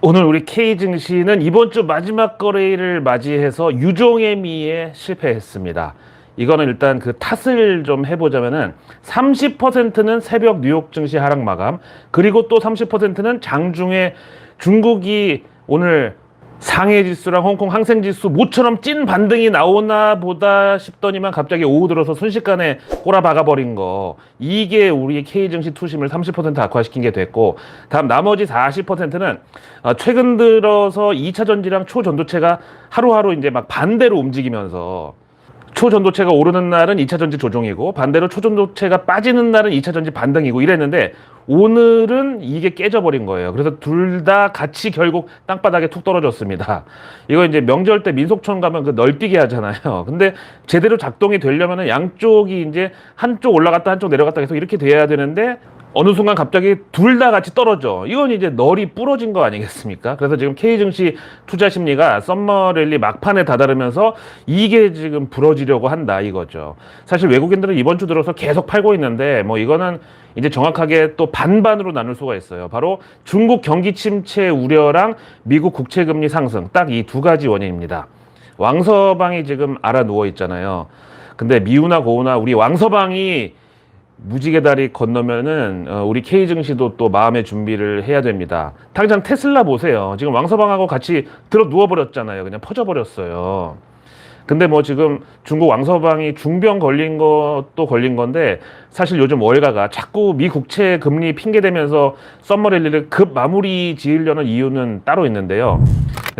오늘 우리 K 증시는 이번 주 마지막 거래일을 맞이해서 유종의미에 실패했습니다. 이거는 일단 그 탓을 좀 해보자면은 30%는 새벽 뉴욕 증시 하락 마감, 그리고 또 30%는 장중에 중국이 오늘 상해 지수랑 홍콩 항생 지수 모처럼 찐 반등이 나오나 보다 싶더니만 갑자기 오후 들어서 순식간에 꼬라박아 버린 거, 이게 우리 K 증시 투심을 30% 악화시킨 게 됐고, 다음 나머지 40%는 최근 들어서 2차 전지랑 초전도체가 하루하루 이제 막 반대로 움직이면서, 초전도체가 오르는 날은 2차 전지 조정이고 반대로 초전도체가 빠지는 날은 2차 전지 반등이고 이랬는데, 오늘은 이게 깨져버린 거예요. 그래서 둘 다 같이 결국 땅바닥에 툭 떨어졌습니다. 이거 이제 명절 때 민속촌 가면 그 널뛰기 하잖아요. 근데 제대로 작동이 되려면 양쪽이 이제 한쪽 올라갔다 한쪽 내려갔다 계속 이렇게 돼야 되는데, 어느 순간 갑자기 둘 다 같이 떨어져. 이건 이제 널이 부러진 거 아니겠습니까? 그래서 지금 K증시 투자 심리가 썸머 랠리 막판에 다다르면서 이게 지금 부러지려고 한다 이거죠. 사실 외국인들은 이번 주 들어서 계속 팔고 있는데, 뭐 이거는 이제 정확하게 또 반반으로 나눌 수가 있어요. 바로 중국 경기 침체 우려랑 미국 국채금리 상승, 딱 이 두 가지 원인입니다. 왕서방이 지금 알아 누워 있잖아요. 근데 미우나 고우나 우리 왕서방이 무지개 다리 건너면은 우리 K 증시도 또 마음의 준비를 해야 됩니다. 당장 테슬라 보세요. 지금 왕서방하고 같이 들어 누워 버렸잖아요. 그냥 퍼져 버렸어요. 근데 뭐 지금 중국 왕서방이 중병 걸린 것도 걸린 건데, 사실 요즘 월가가 자꾸 미 국채 금리 핑계 대면서 썸머 랠리를 급 마무리 지으려는 이유는 따로 있는데요.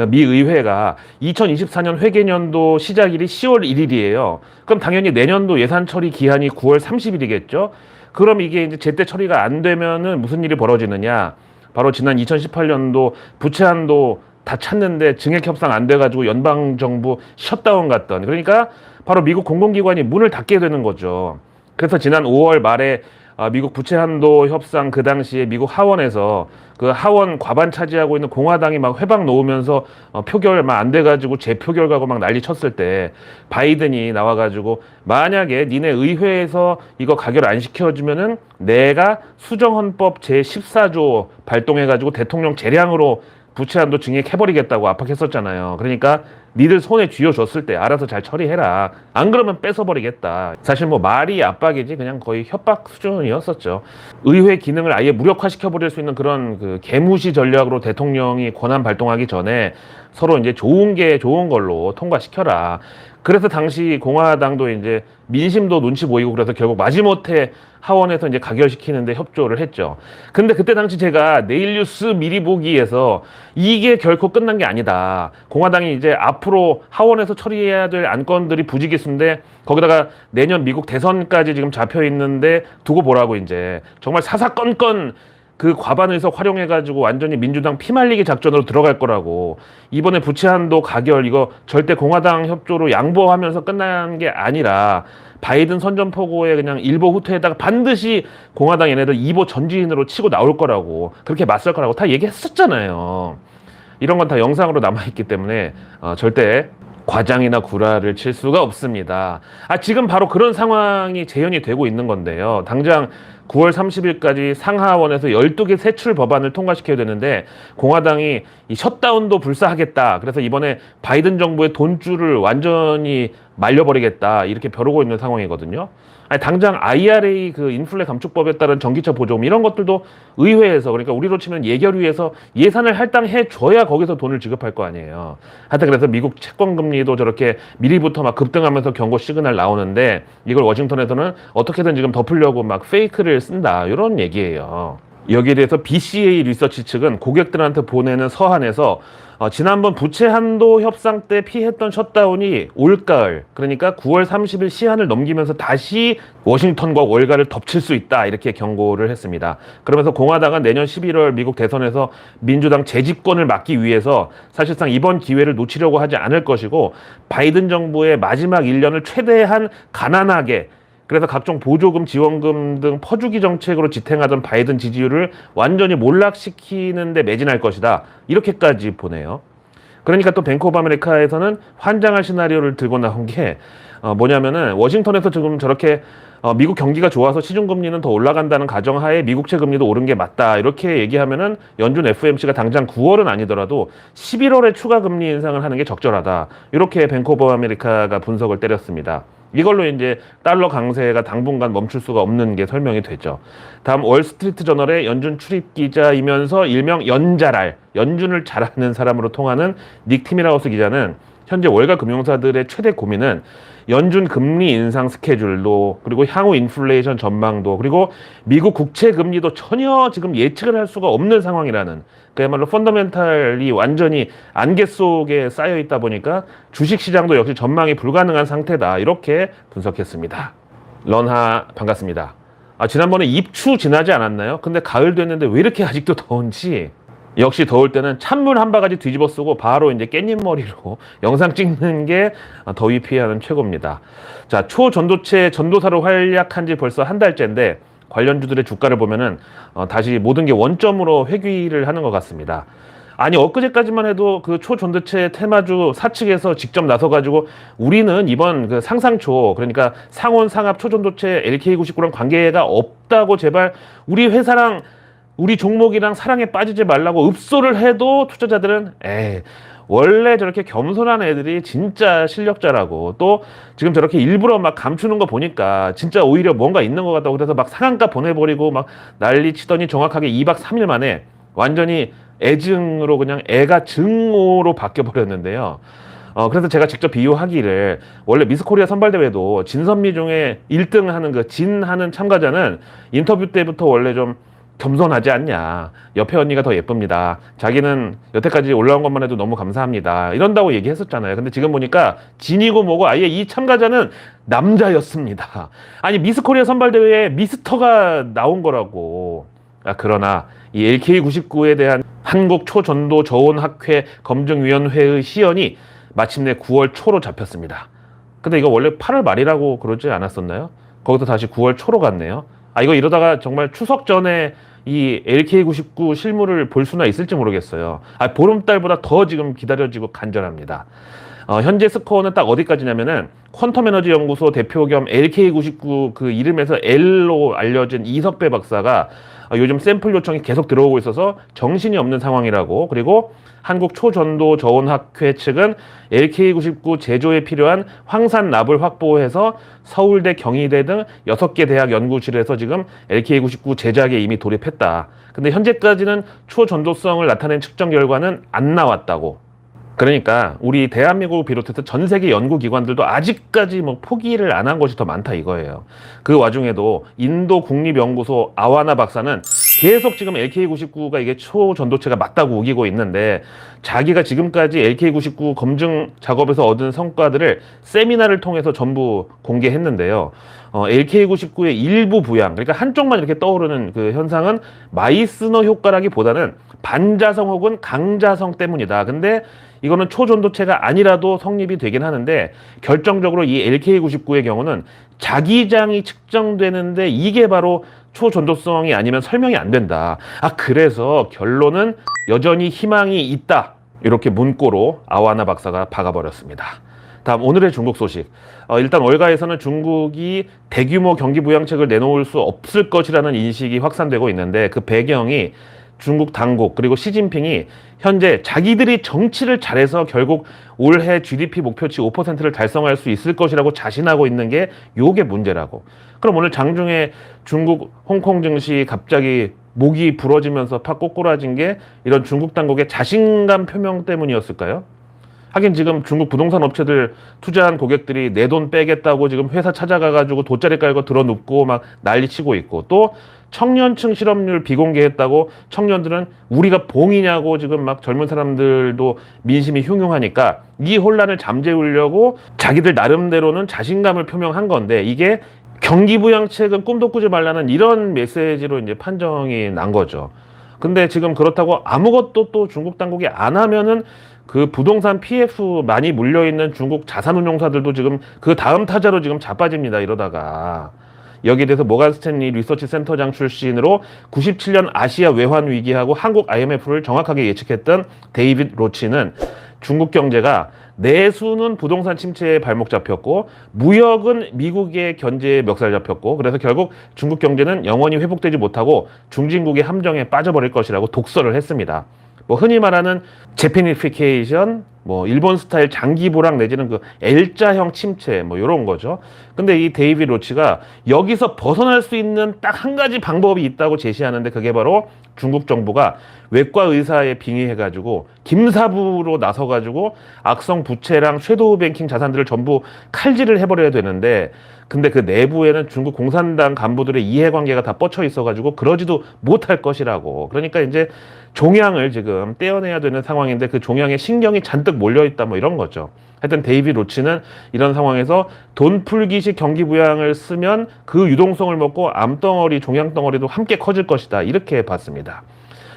미 의회가 2024년 회계년도 시작일이 10월 1일이에요. 그럼 당연히 내년도 예산 처리 기한이 9월 30일이겠죠. 그럼 이게 이제 제때 처리가 안 되면은 무슨 일이 벌어지느냐? 바로 지난 2018년도 부채 한도 다 찼는데 증액 협상 안 돼가지고 연방 정부 셧다운 갔던, 그러니까 바로 미국 공공기관이 문을 닫게 되는 거죠. 그래서 지난 5월 말에 미국 부채 한도 협상, 그 당시에 미국 하원에서 그 하원 과반 차지하고 있는 공화당이 막 회방 놓으면서 표결 막 안 돼가지고 재표결 가고 막 난리 쳤을 때, 바이든이 나와가지고 만약에 니네 의회에서 이거 가결 안 시켜주면은 내가 수정헌법 제14조 발동해가지고 대통령 재량으로 부채 한도 증액해버리겠다고 압박했었잖아요. 그러니까 니들 손에 쥐어줬을 때 알아서 잘 처리해라. 안 그러면 뺏어버리겠다. 사실 뭐 말이 압박이지 그냥 거의 협박 수준이었었죠. 의회 기능을 아예 무력화시켜버릴 수 있는 그런 그 개무시 전략으로 대통령이 권한 발동하기 전에 서로 이제 좋은 게 좋은 걸로 통과시켜라. 그래서 당시 공화당도 이제 민심도 눈치 보이고 그래서 결국 마지못해 하원에서 이제 가결시키는데 협조를 했죠. 근데 그때 당시 제가 내일뉴스 미리 보기에서 이게 결코 끝난 게 아니다. 공화당이 이제 앞으로 하원에서 처리해야 될 안건들이 부지기수인데 거기다가 내년 미국 대선까지 지금 잡혀 있는데 두고 보라고, 이제 정말 사사건건 그 과반 의석 활용해가지고 완전히 민주당 피말리기 작전으로 들어갈 거라고. 이번에 부채 한도 가결 이거 절대 공화당 협조로 양보하면서 끝난 게 아니라 바이든 선전포고에 그냥 일보 후퇴에다가 반드시 공화당 얘네들 2보 전지인으로 치고 나올 거라고, 그렇게 맞설 거라고 다 얘기했었잖아요. 이런 건 다 영상으로 남아있기 때문에 절대 과장이나 구라를 칠 수가 없습니다. 지금 바로 그런 상황이 재현이 되고 있는 건데요. 당장 9월 30일까지 상하원에서 12개 세출 법안을 통과시켜야 되는데 공화당이 이 셧다운도 불사하겠다. 그래서 이번에 바이든 정부의 돈줄을 완전히 말려버리겠다. 이렇게 벼르고 있는 상황이거든요. 당장 IRA 그 인플레 감축법에 따른 전기차 보조금 이런 것들도 의회에서, 그러니까 우리로 치면 예결위에서 예산을 할당해 줘야 거기서 돈을 지급할 거 아니에요. 하여튼 그래서 미국 채권 금리도 저렇게 미리부터 막 급등하면서 경고 시그널 나오는데, 이걸 워싱턴에서는 어떻게든 지금 덮으려고 막 페이크를 쓴다, 이런 얘기예요. 여기에 대해서 BCA 리서치 측은 고객들한테 보내는 서한에서 지난번 부채 한도 협상 때 피했던 셧다운이 올가을, 그러니까 9월 30일 시한을 넘기면서 다시 워싱턴과 월가를 덮칠 수 있다, 이렇게 경고를 했습니다. 그러면서 공화당은 내년 11월 미국 대선에서 민주당 재집권을 막기 위해서 사실상 이번 기회를 놓치려고 하지 않을 것이고, 바이든 정부의 마지막 1년을 최대한 가난하게, 그래서 각종 보조금, 지원금 등 퍼주기 정책으로 지탱하던 바이든 지지율을 완전히 몰락시키는 데 매진할 것이다, 이렇게까지 보네요. 그러니까 또 뱅크 오브 아메리카에서는 환장할 시나리오를 들고 나온 게 뭐냐면은, 워싱턴에서 지금 저렇게 미국 경기가 좋아서 시중금리는 더 올라간다는 가정하에 미국채 금리도 오른 게 맞다. 이렇게 얘기하면은 연준 FOMC가 당장 9월은 아니더라도 11월에 추가 금리 인상을 하는 게 적절하다. 이렇게 뱅크 오브 아메리카가 분석을 때렸습니다. 이걸로 이제 달러 강세가 당분간 멈출 수가 없는 게 설명이 되죠. 다음 월스트리트 저널의 연준 출입 기자이면서 일명 연잘알, 연준을 잘하는 사람으로 통하는 닉 티밀하우스 기자는 현재 월가 금융사들의 최대 고민은 연준 금리 인상 스케줄도, 그리고 향후 인플레이션 전망도, 그리고 미국 국채 금리도 전혀 지금 예측을 할 수가 없는 상황이라는, 그야말로 펀더멘탈이 완전히 안개 속에 쌓여 있다 보니까 주식시장도 역시 전망이 불가능한 상태다. 이렇게 분석했습니다. 런하 반갑습니다. 지난번에 입추 지나지 않았나요? 근데 가을 됐는데 왜 이렇게 아직도 더운지. 역시 더울 때는 찬물 한 바가지 뒤집어 쓰고 바로 이제 깻잎머리로 영상 찍는 게 더위 피하는 최고입니다. 자, 초전도체 전도사로 활약한 지 벌써 한 달째인데 관련주들의 주가를 보면은 다시 모든 게 원점으로 회귀를 하는 것 같습니다. 아니, 엊그제까지만 해도 그 초전도체 테마주 사측에서 직접 나서가지고 우리는 이번 그 상상초, 그러니까 상온 상합 초전도체 LK99랑 관계가 없다고 제발 우리 회사랑 우리 종목이랑 사랑에 빠지지 말라고 읍소를 해도 투자자들은 원래 저렇게 겸손한 애들이 진짜 실력자라고, 또 지금 저렇게 일부러 막 감추는 거 보니까 진짜 오히려 뭔가 있는 것 같다고, 그래서 막 상한가 보내버리고 막 난리 치더니 정확하게 2박 3일 만에 완전히 애증으로 그냥 애가 증오로 바뀌어버렸는데요. 그래서 제가 직접 비유하기를, 원래 미스코리아 선발대회도 진선미 중에 1등 하는 그 진하는 참가자는 인터뷰 때부터 원래 좀 겸손하지 않냐. 옆에 언니가 더 예쁩니다. 자기는 여태까지 올라온 것만 해도 너무 감사합니다. 이런다고 얘기했었잖아요. 근데 지금 보니까 진이고 뭐고 아예 이 참가자는 남자였습니다. 아니, 미스코리아 선발대회에 미스터가 나온 거라고. 그러나 이 LK99에 대한 한국 초전도 저온학회 검증위원회의 시연이 마침내 9월 초로 잡혔습니다. 근데 이거 원래 8월 말이라고 그러지 않았었나요? 거기서 다시 9월 초로 갔네요. 이거 이러다가 정말 추석 전에 이 LK99 실물을 볼 수나 있을지 모르겠어요. 보름달보다 더 지금 기다려지고 간절합니다. 현재 스코어는 딱 어디까지냐면은 퀀텀 에너지 연구소 대표 겸 LK99 그 이름에서 L로 알려진 이석배 박사가 요즘 샘플 요청이 계속 들어오고 있어서 정신이 없는 상황이라고, 그리고 한국 초전도 저온학회 측은 LK99 제조에 필요한 황산 납을 확보해서 서울대, 경희대 등 6개 대학 연구실에서 지금 LK99 제작에 이미 돌입했다. 근데 현재까지는 초전도성을 나타낸 측정 결과는 안 나왔다고. 그러니까 우리 대한민국을 비롯해서 전 세계 연구기관들도 아직까지 뭐 포기를 안 한 것이 더 많다 이거예요. 그 와중에도 인도 국립연구소 아와나 박사는 계속 지금 LK99가 이게 초전도체가 맞다고 우기고 있는데, 자기가 지금까지 LK99 검증 작업에서 얻은 성과들을 세미나를 통해서 전부 공개했는데요. LK99의 일부 부양, 그러니까 한쪽만 이렇게 떠오르는 그 현상은 마이스너 효과라기보다는 반자성 혹은 강자성 때문이다. 근데 이거는 초전도체가 아니라도 성립이 되긴 하는데, 결정적으로 이 LK99의 경우는 자기장이 측정되는데 이게 바로 초전도성이 아니면 설명이 안 된다. 그래서 결론은 여전히 희망이 있다. 이렇게 문구로 아와나 박사가 박아버렸습니다. 다음 오늘의 중국 소식. 일단 월가에서는 중국이 대규모 경기 부양책을 내놓을 수 없을 것이라는 인식이 확산되고 있는데, 그 배경이 중국 당국 그리고 시진핑이 현재 자기들이 정치를 잘해서 결국 올해 GDP 목표치 5%를 달성할 수 있을 것이라고 자신하고 있는 게 요게 문제라고. 그럼 오늘 장중에 중국 홍콩 증시 갑자기 목이 부러지면서 팍 꼬꾸라진 게 이런 중국 당국의 자신감 표명 때문이었을까요? 하긴 지금 중국 부동산 업체들 투자한 고객들이 내 돈 빼겠다고 지금 회사 찾아가가지고 돗자리 깔고 들어눕고 막 난리치고 있고, 또 청년층 실업률 비공개했다고 청년들은 우리가 봉이냐고 지금 막 젊은 사람들도 민심이 흉흉하니까 이 혼란을 잠재우려고 자기들 나름대로는 자신감을 표명한 건데, 이게 경기부양책은 꿈도 꾸지 말라는 이런 메시지로 이제 판정이 난 거죠. 근데 지금 그렇다고 아무것도 또 중국 당국이 안 하면은 그 부동산 PF 많이 물려있는 중국 자산운용사들도 지금 그 다음 타자로 지금 자빠집니다. 이러다가. 여기에 대해서 모간 스탠리 리서치 센터장 출신으로 97년 아시아 외환 위기하고 한국 IMF를 정확하게 예측했던 데이빗 로치는 중국 경제가 내수는 부동산 침체에 발목 잡혔고 무역은 미국의 견제에 멱살 잡혔고 그래서 결국 중국 경제는 영원히 회복되지 못하고 중진국의 함정에 빠져버릴 것이라고 독설을 했습니다. 뭐 흔히 말하는 재패니피케이션, 뭐 일본 스타일 장기 불황 내지는 그 L자형 침체 뭐 이런 거죠. 근데 이 데이비드 로치가 여기서 벗어날 수 있는 딱 한 가지 방법이 있다고 제시하는데 그게 바로 중국 정부가 외과 의사에 빙의해가지고 김사부로 나서가지고 악성 부채랑 섀도우 뱅킹 자산들을 전부 칼질을 해버려야 되는데 근데 그 내부에는 중국 공산당 간부들의 이해관계가 다 뻗쳐 있어가지고 그러지도 못할 것이라고. 그러니까 이제 종양을 지금 떼어내야 되는 상황인데 그 종양에 신경이 잔뜩 몰려있다 뭐 이런 거죠. 하여튼 데이비드 로치는 이런 상황에서 돈 풀기식 경기 부양을 쓰면 그 유동성을 먹고 암덩어리, 종양덩어리도 함께 커질 것이다. 이렇게 봤습니다.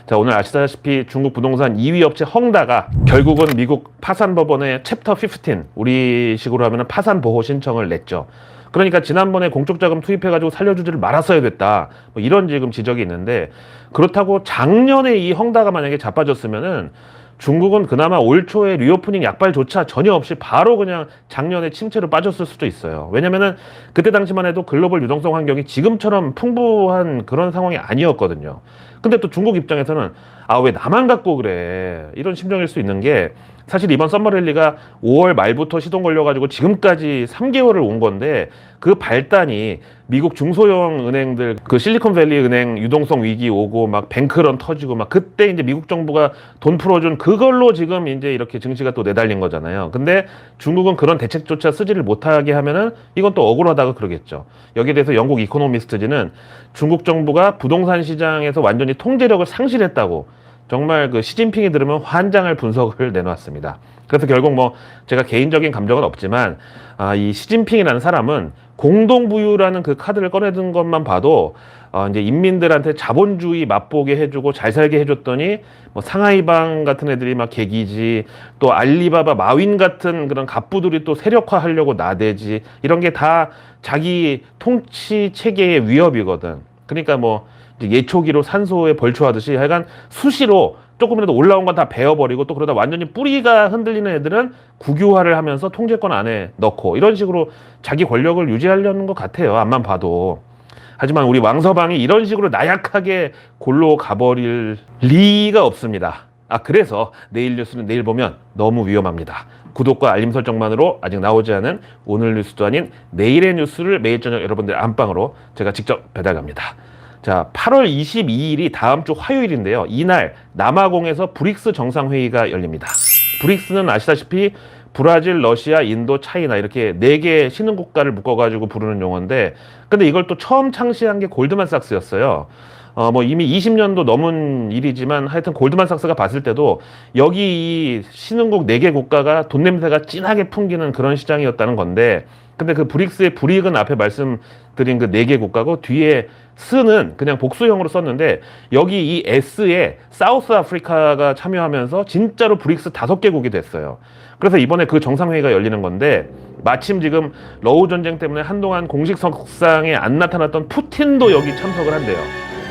자, 오늘 아시다시피 중국 부동산 2위 업체 헝다가 결국은 미국 파산법원에 챕터 15, 우리식으로 하면 파산보호 신청을 냈죠. 그러니까 지난번에 공적자금 투입해가지고 살려주지를 말았어야 됐다. 뭐 이런 지금 지적이 있는데 그렇다고 작년에 이 헝다가 만약에 자빠졌으면은 중국은 그나마 올 초에 리오프닝 약발조차 전혀 없이 바로 그냥 작년에 침체로 빠졌을 수도 있어요. 왜냐면은 그때 당시만 해도 글로벌 유동성 환경이 지금처럼 풍부한 그런 상황이 아니었거든요. 근데 또 중국 입장에서는 아, 왜 나만 갖고 그래? 이런 심정일 수 있는 게 사실 이번 썸머랠리가 5월 말부터 시동 걸려가지고 지금까지 3개월을 온 건데 그 발단이 미국 중소형 은행들 그 실리콘밸리 은행 유동성 위기 오고 막 뱅크런 터지고 막 그때 이제 미국 정부가 돈 풀어준 그걸로 지금 이제 이렇게 증시가 또 내달린 거잖아요. 근데 중국은 그런 대책조차 쓰지를 못하게 하면은 이건 또 억울하다고 그러겠죠. 여기에 대해서 영국 이코노미스트지는 중국 정부가 부동산 시장에서 완전히 통제력을 상실했다고 정말 그 시진핑이 들으면 환장할 분석을 내놓았습니다. 그래서 결국 뭐 제가 개인적인 감정은 없지만 이 시진핑이라는 사람은 공동부유라는 그 카드를 꺼내든 것만 봐도 이제 인민들한테 자본주의 맛보게 해주고 잘 살게 해줬더니 뭐 상하이방 같은 애들이 막 개기지 또 알리바바 마윈 같은 그런 갑부들이 또 세력화하려고 나대지 이런 게 다 자기 통치 체계의 위협이거든. 그러니까 뭐 예초기로 산소에 벌초하듯이 하여간 수시로 조금이라도 올라온 건 다 베어버리고 또 그러다 완전히 뿌리가 흔들리는 애들은 국유화를 하면서 통제권 안에 넣고 이런 식으로 자기 권력을 유지하려는 것 같아요. 앞만 봐도. 하지만 우리 왕서방이 이런 식으로 나약하게 골로 가버릴 리가 없습니다. 그래서 내일 뉴스는 내일 보면 너무 위험합니다. 구독과 알림 설정만으로 아직 나오지 않은 오늘 뉴스도 아닌 내일의 뉴스를 매일 저녁 여러분들 안방으로 제가 직접 배달갑니다. 자, 8월 22일이 다음 주 화요일인데요. 이날 남아공에서 브릭스 정상회의가 열립니다. 브릭스는 아시다시피 브라질, 러시아, 인도, 차이나 이렇게 4개 신흥국가를 묶어가지고 부르는 용어인데 근데 이걸 또 처음 창시한 게 골드만삭스였어요. 뭐 이미 20년도 넘은 일이지만 하여튼 골드만삭스가 봤을 때도 여기 이 신흥국 4개 국가가 돈 냄새가 진하게 풍기는 그런 시장이었다는 건데 근데 그 브릭스의 브릭은 앞에 말씀드린 그 4개 국가고 뒤에 스는 그냥 복수형으로 썼는데 여기 이 S에 사우스 아프리카가 참여하면서 진짜로 브릭스 5개국이 됐어요. 그래서 이번에 그 정상회의가 열리는 건데 마침 지금 러우 전쟁 때문에 한동안 공식 석상에 안 나타났던 푸틴도 여기 참석을 한대요.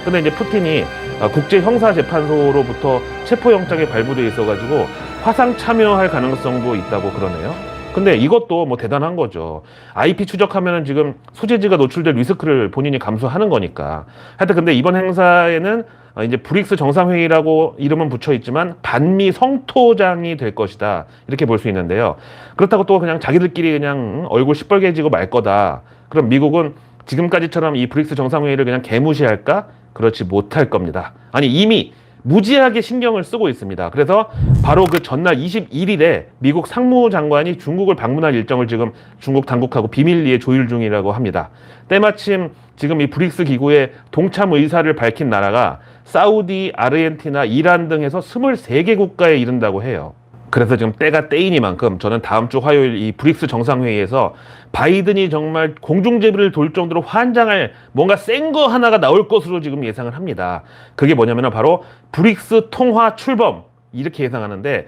근데 이제 푸틴이 국제형사재판소로부터 체포영장이 발부돼 있어가지고 화상 참여할 가능성도 있다고 그러네요. 근데 이것도 뭐 대단한 거죠. IP 추적하면은 지금 소재지가 노출될 리스크를 본인이 감수하는 거니까. 하여튼 근데 이번 행사에는 이제 브릭스 정상회의라고 이름은 붙여 있지만 반미 성토장이 될 것이다. 이렇게 볼 수 있는데요. 그렇다고 또 그냥 자기들끼리 그냥 얼굴 시뻘개지고 말 거다. 그럼 미국은 지금까지처럼 이 브릭스 정상회의를 그냥 개무시할까? 그렇지 못할 겁니다. 아니 이미 무지하게 신경을 쓰고 있습니다. 그래서 바로 그 전날 21일에 미국 상무장관이 중국을 방문할 일정을 지금 중국 당국하고 비밀리에 조율 중이라고 합니다. 때마침 지금 이 브릭스 기구에 동참 의사를 밝힌 나라가 사우디, 아르헨티나, 이란 등 해서 23개 국가에 이른다고 해요. 그래서 지금 때가 때이니만큼 저는 다음 주 화요일 이 브릭스 정상회의에서 바이든이 정말 공중제비를 돌 정도로 환장할 뭔가 센 거 하나가 나올 것으로 지금 예상을 합니다. 그게 뭐냐면 바로 브릭스 통화 출범 이렇게 예상하는데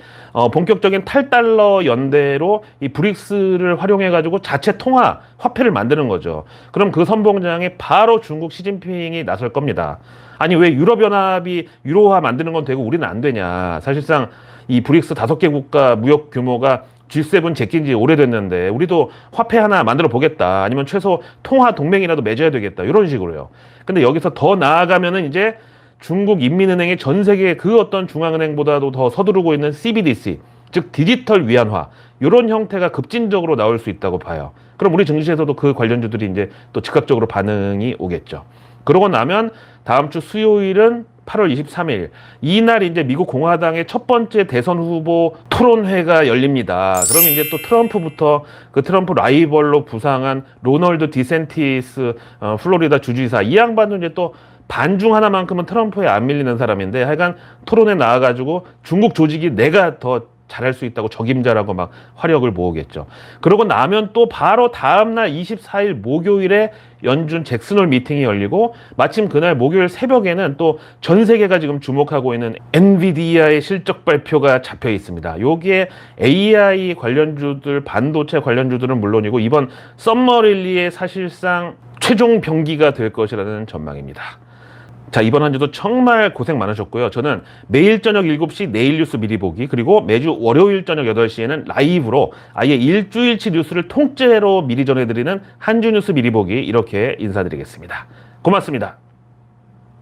본격적인 탈달러 연대로 이 브릭스를 활용해가지고 자체 통화 화폐를 만드는 거죠. 그럼 그 선봉장에 바로 중국 시진핑이 나설 겁니다. 아니 왜 유럽연합이 유로화 만드는 건 되고 우리는 안 되냐. 사실상 이 브릭스 5개 국가 무역 규모가 G7 제낀 지 오래됐는데 우리도 화폐 하나 만들어 보겠다. 아니면 최소 통화 동맹이라도 맺어야 되겠다. 이런 식으로요. 근데 여기서 더 나아가면은 이제 중국 인민은행의 전 세계 그 어떤 중앙은행보다도 더 서두르고 있는 CBDC, 즉 디지털 위안화, 이런 형태가 급진적으로 나올 수 있다고 봐요. 그럼 우리 증시에서도 그 관련주들이 이제 또 즉각적으로 반응이 오겠죠. 그러고 나면 다음 주 수요일은 8월 23일. 이날 이제 미국 공화당의 첫 번째 대선 후보 토론회가 열립니다. 그럼 이제 또 트럼프부터 그 트럼프 라이벌로 부상한 로널드 디센티스 플로리다 주지사, 이 양반도 이제 또 반중 하나만큼은 트럼프에 안 밀리는 사람인데, 하여간 토론에 나와가지고 중국 조직이 내가 더 잘할 수 있다고 적임자라고 막 화력을 모으겠죠. 그러고 나면 또 바로 다음날 24일 목요일에 연준 잭슨홀 미팅이 열리고, 마침 그날 목요일 새벽에는 또 전 세계가 지금 주목하고 있는 엔비디아의 실적 발표가 잡혀 있습니다. 여기에 AI 관련주들, 반도체 관련주들은 물론이고 이번 썸머릴리의 사실상 최종 병기가 될 것이라는 전망입니다. 자, 이번 한 주도 정말 고생 많으셨고요. 저는 매일 저녁 7시 내일 뉴스 미리 보기, 그리고 매주 월요일 저녁 8시에는 라이브로 아예 일주일치 뉴스를 통째로 미리 전해드리는 한 주 뉴스 미리 보기, 이렇게 인사드리겠습니다. 고맙습니다.